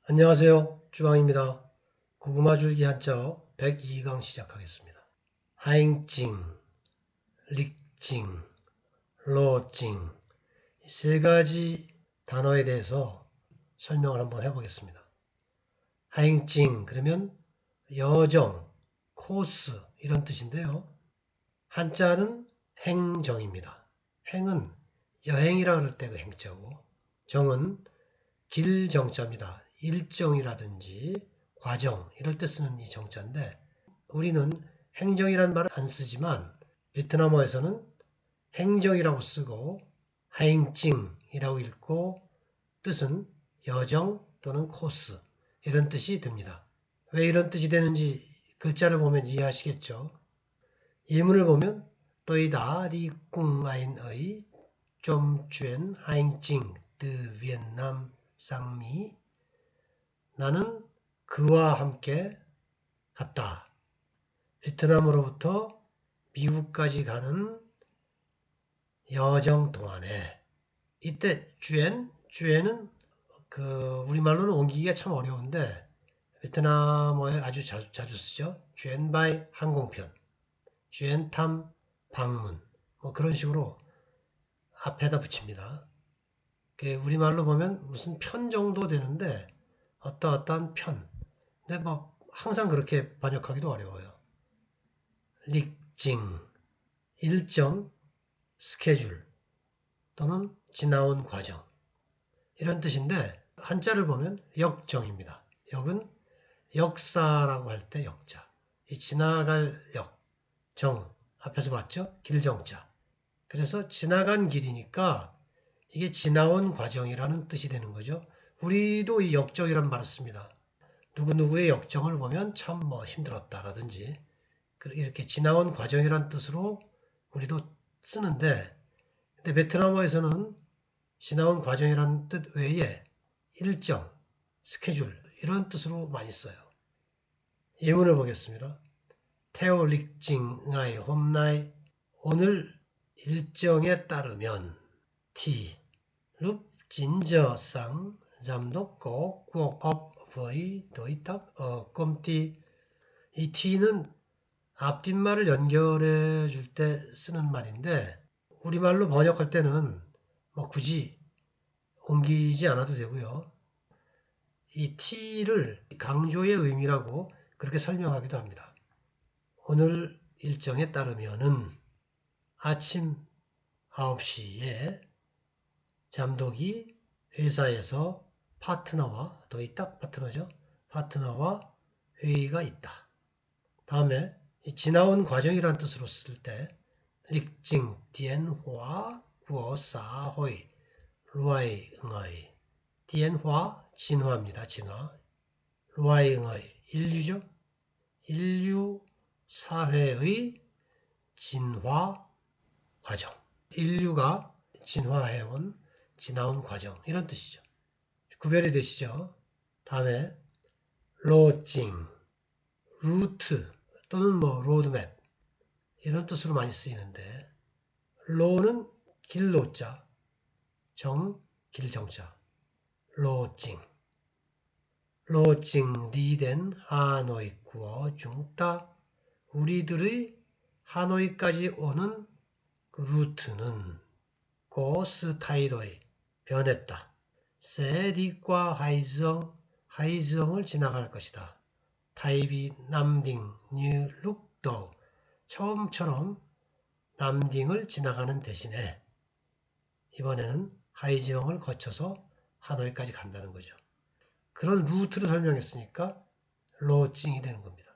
안녕하세요. 주방입니다. 고구마 줄기 한자어 102강 시작하겠습니다. 하잉찡, 릭찡, 로찡 이 세 가지 단어에 대해서 설명을 한번 해보겠습니다. 하잉찡 그러면 여정, 코스 이런 뜻인데요. 한자는 행정입니다. 행은 여행이라 그럴 때 그 행자고 정은 길정자입니다. 일정이라든지 과정 이럴 때 쓰는 이 정자인데 우리는 행정이란 말을 안 쓰지만 베트남어에서는 행정이라고 쓰고 하잉찡이라고 읽고 뜻은 여정 또는 코스 이런 뜻이 됩니다. 왜 이런 뜻이 되는지 글자를 보면 이해하시겠죠. 예문을 보면 또이다 리꿍아인의 좀 쨘 하잉찡 드 비엔남 쌍미 나는 그와 함께 갔다. 베트남으로부터 미국까지 가는 여정 동안에 이때 쥐엔은 우리말로는 옮기기가 참 어려운데 베트남어에 아주 자주 쓰죠. 쥐엔바이 항공편, 쥐엔탐 방문 뭐 그런 식으로 앞에다 붙입니다. 우리말로 보면 무슨 편 정도 되는데 어떠한 편. 근데 뭐 항상 그렇게 번역하기도 어려워요. 릭징, 일정, 스케줄 또는 지나온 과정 이런 뜻인데 한자를 보면 역정입니다. 역은 역사라고 할 때 역자. 이 지나갈 역, 정 앞에서 봤죠? 길정자. 그래서 지나간 길이니까 이게 지나온 과정이라는 뜻이 되는 거죠. 우리도 이 역정이란 말을 씁니다. 누구누구의 역정을 보면 참 힘들었다라든지 이렇게 지나온 과정이란 뜻으로 우리도 쓰는데 근데 베트남어에서는 지나온 과정이란 뜻 외에 일정, 스케줄 이런 뜻으로 많이 써요. 예문을 보겠습니다. Theo lịch trình ngày hôm nay 오늘 일정에 따르면 T lúc 9 giờ sáng giám đốc có cuộc họp với đối tác ở công ty. 이 T는 앞뒷말을 연결해 줄 때 쓰는 말인데 우리말로 번역할 때는 굳이 옮기지 않아도 되고요. 이 T를 강조의 의미라고 그렇게 설명하기도 합니다. 오늘 일정에 따르면은 아침 9시에 잠독이 회사에서 파트너와 도이딱 파트너죠. 파트너와 회의가 있다. 다음에 이 지나온 과정이라는 뜻으로 쓸 때 릭징 디엔화 구어 사호이 루아이 응어이 디엔화 진화입니다. 진화 루아이 응어이 인류죠. 인류 사회의 진화 과정 인류가 진화해온 지나온 과정 이런 뜻이죠. 구별이 되시죠? 다음에 로징 루트 또는 로드맵 이런 뜻으로 많이 쓰이는데 로는 길로자 정 길정자 로징 로징 리덴 하노이 구어 중따 우리들의 하노이까지 오는 그 루트는 고스타이로이 변했다. 세디과 하이즈엉을 지나갈 것이다. 타이비 남딩 뉴 룩도 처음처럼 남딩을 지나가는 대신에 이번에는 하이즈엉을 거쳐서 하노이까지 간다는 거죠. 그런 루트를 설명했으니까 로찡이 되는 겁니다.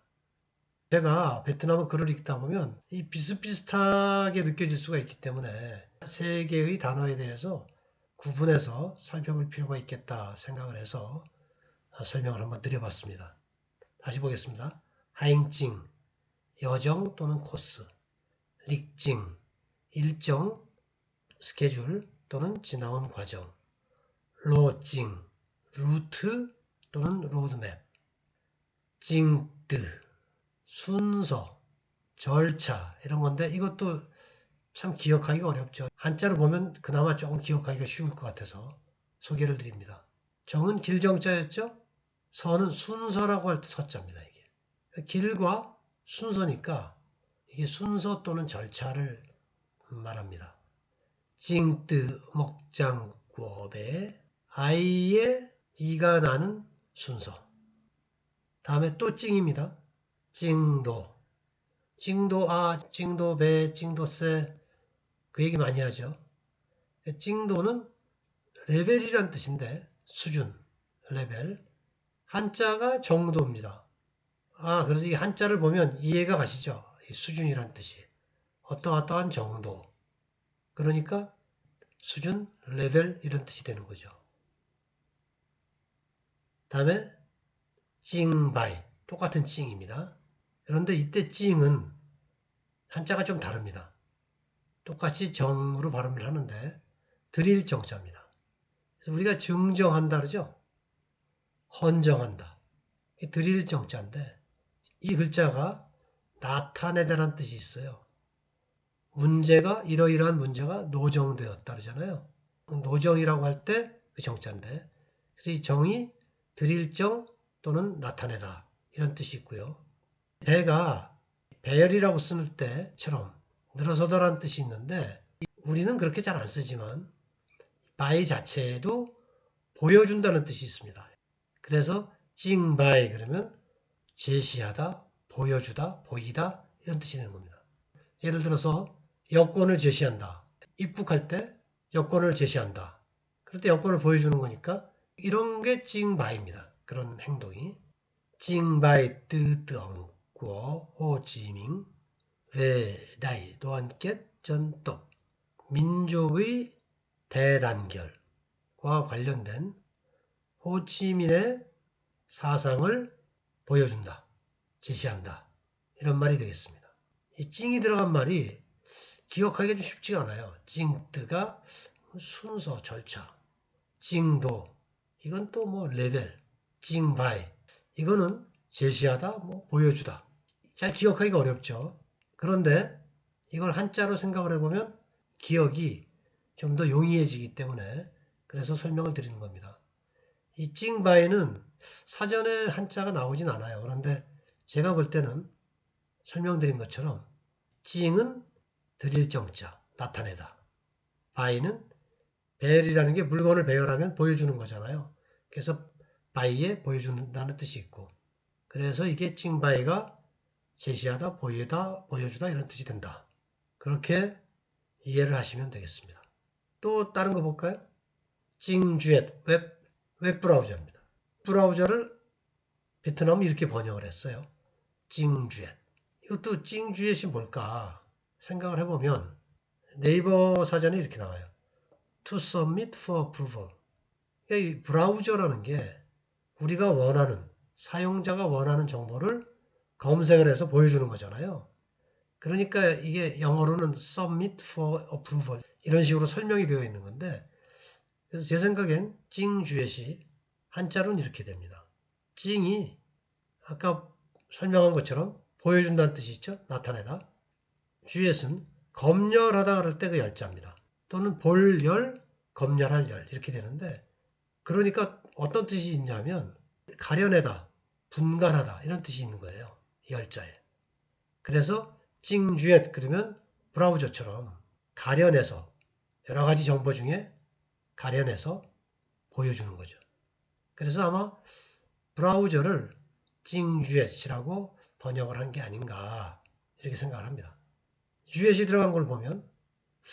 제가 베트남어 글을 읽다 보면 이 비슷비슷하게 느껴질 수가 있기 때문에 세 개의 단어에 대해서 구분해서 살펴볼 필요가 있겠다 생각을 해서 설명을 한번 드려봤습니다. 다시 보겠습니다. 하잉찡, 여정 또는 코스, 릭찡, 일정, 스케줄 또는 지나온 과정, 로찡, 루트 또는 로드맵, 찡뜨, 순서, 절차 이런 건데 이것도 참 기억하기가 어렵죠. 한자로 보면 그나마 조금 기억하기가 쉬울 것 같아서 소개를 드립니다. 정은 길정자였죠. 서는 순서라고 할 때 서자입니다. 이게 길과 순서니까 이게 순서 또는 절차를 말합니다. 징뜨 먹장 구업에 아이의 이가 나는 순서. 다음에 또 찡입니다. 찡도. 찡도 아, 찡도 배, 찡도 세. 그 얘기 많이 하죠. 찡도는 레벨이란 뜻인데 수준, 레벨. 한자가 정도입니다. 아, 그래서 이 한자를 보면 이해가 가시죠? 이 수준이란 뜻이. 어떠어떠한 정도. 그러니까 수준, 레벨 이런 뜻이 되는 거죠. 다음에 찡바이. 똑같은 찡입니다. 그런데 이때 찡은 한자가 좀 다릅니다. 똑같이 정으로 발음을 하는데 드릴 정자입니다. 그래서 우리가 증정한다 그러죠? 헌정한다. 드릴 정자인데 이 글자가 나타내다라는 뜻이 있어요. 문제가 이러이러한 문제가 노정되었다 그러잖아요. 노정이라고 할 때 그 정자인데 그래서 이 정이 드릴 정 또는 나타내다 이런 뜻이 있고요. 배가 배열이라고 쓰는 때처럼 늘어서다라는 뜻이 있는데 우리는 그렇게 잘 안 쓰지만 바이 자체에도 보여준다는 뜻이 있습니다. 그래서 찡바이 그러면 제시하다, 보여주다, 보이다 이런 뜻이 되는 겁니다. 예를 들어서 여권을 제시한다. 입국할 때 여권을 제시한다. 그럴 때 여권을 보여주는 거니까 이런 게 찡바이입니다. 그런 행동이. 찡바이 뜨뜨엉 구어 호지밍 외다이 노안켓 전떡 민족의 대단결과 관련된 호치민의 사상을 보여준다, 제시한다 이런 말이 되겠습니다. 이 찡이 들어간 말이 기억하기가 좀 쉽지가 않아요. 찡뜨가 순서, 절차, 찡도 이건 또 뭐 레벨, 찡바이 이거는 제시하다, 뭐 보여주다 잘 기억하기가 어렵죠. 그런데 이걸 한자로 생각을 해보면 기억이 좀 더 용이해지기 때문에 그래서 설명을 드리는 겁니다. 이 찡바이는 사전에 한자가 나오진 않아요. 그런데 제가 볼 때는 설명드린 것처럼 찡은 드릴 정자, 나타내다. 바이는 배열이라는 게 물건을 배열하면 보여주는 거잖아요. 그래서 바이에 보여준다는 뜻이 있고 그래서 이게 찡바이가 제시하다, 보여주다 이런 뜻이 된다. 그렇게 이해를 하시면 되겠습니다. 또 다른 거 볼까요? 찡주엣 웹브라우저입니다. 브라우저를 베트남은 이렇게 번역을 했어요. 찡주엣. 이것도 찡주엣이 뭘까 생각을 해보면 네이버 사전에 이렇게 나와요. To submit for approval. 이 브라우저라는 게 우리가 원하는 사용자가 원하는 정보를 검색을 해서 보여주는 거잖아요. 그러니까 이게 영어로는 submit for approval 이런 식으로 설명이 되어 있는 건데 그래서 제 생각엔 찡주엣이 한자로는 이렇게 됩니다. 찡이 아까 설명한 것처럼 보여준다는 뜻이 있죠. 나타내다. 주엣은 검열하다 그럴 때 그 열자입니다. 또는 볼열, 검열할 열 이렇게 되는데 그러니까 어떤 뜻이 있냐면 가려내다, 분간하다 이런 뜻이 있는 거예요. 열자에. 그래서 찡주엣 그러면 브라우저처럼 가려내서 여러 가지 정보 중에 가려내서 보여주는 거죠. 그래서 아마 브라우저를 찡주엣이라고 번역을 한 게 아닌가 이렇게 생각을 합니다. 주엣이 들어간 걸 보면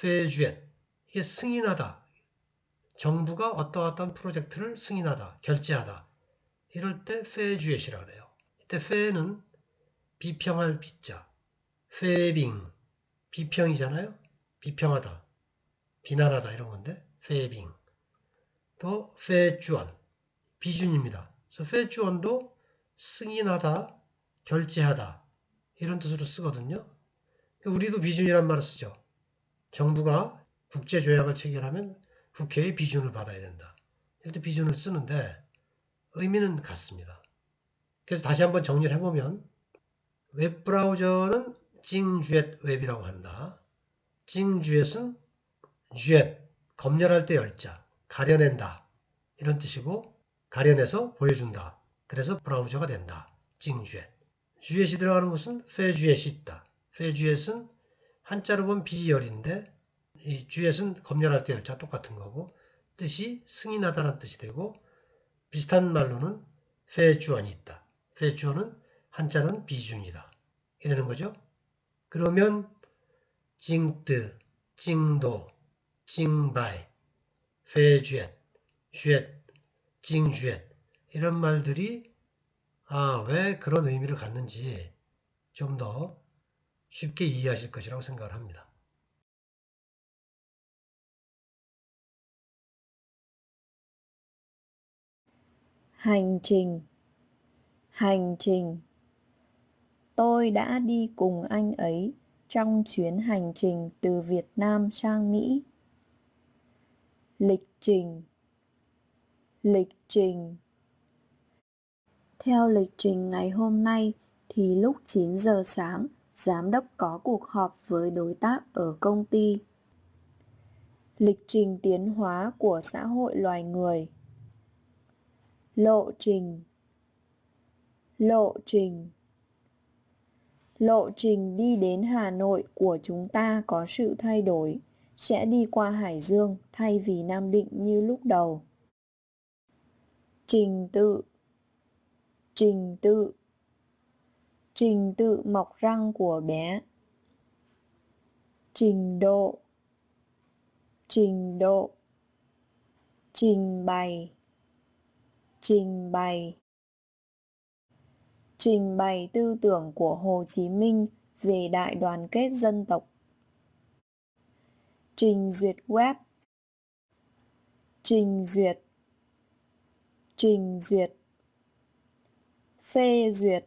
페주엣 이게 승인하다. 정부가 어떠어떤 프로젝트를 승인하다, 결제하다. 이럴 때 페주엣이라고 해요. 이때 페는 비평할 비자, 페빙 비평이잖아요. 비평하다, 비난하다 이런 건데 페빙. 또 페주언 비준입니다. 그래서 페주언도 승인하다, 결제하다 이런 뜻으로 쓰거든요. 우리도 비준이란 말을 쓰죠. 정부가 국제조약을 체결하면 국회의 비준을 받아야 된다. 이럴 때 비준을 쓰는데 의미는 같습니다. 그래서 다시 한번 정리를 해보면 웹브라우저는 찡주엣 웹이라고 한다. 찡주엣은 주엣, 검열할 때 열자, 가려낸다 이런 뜻이고 가려내서 보여준다. 그래서 브라우저가 된다. 징주엣. 주엣이 들어가는 곳은 페주엣이 있다. 페주엣은 한자로 보면 비열인데 이 주엣은 검열할 때 열자 똑같은 거고 뜻이 승인하다는 뜻이 되고 비슷한 말로는 페주언이 있다. 페주언은 한자는 비준이다. 이러는 거죠. 그러면 징뜨, 징도, 징바이, 페주엣, 주엣, 징주엣 이런 말들이 왜 그런 의미를 갖는지 좀 더 쉽게 이해하실 것이라고 생각을 합니다. Hành trình. Hành trình. Tôi đã đi cùng anh ấy trong chuyến hành trình từ Việt Nam sang Mỹ. Lịch trình. Lịch trình. Theo lịch trình ngày hôm nay thì lúc 9 giờ sáng, giám đốc có cuộc họp với đối tác ở công ty. Lịch trình tiến hóa của xã hội loài người. Lộ trình. Lộ trình. Lộ trình đi đến Hà Nội của chúng ta có sự thay đổi, sẽ đi qua Hải Dương thay vì Nam Định như lúc đầu. Trình tự. Trình tự. Trình tự mọc răng của bé. Trình độ. Trình độ. Trình bày. Trình bày. Trình bày tư tưởng của Hồ Chí Minh về đại đoàn kết dân tộc. Trình duyệt web. Trình duyệt. Trình duyệt. Phê duyệt.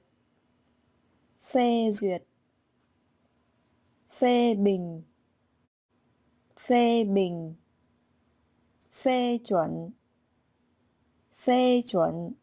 Phê duyệt. Phê bình. Phê bình. Phê chuẩn. Phê chuẩn.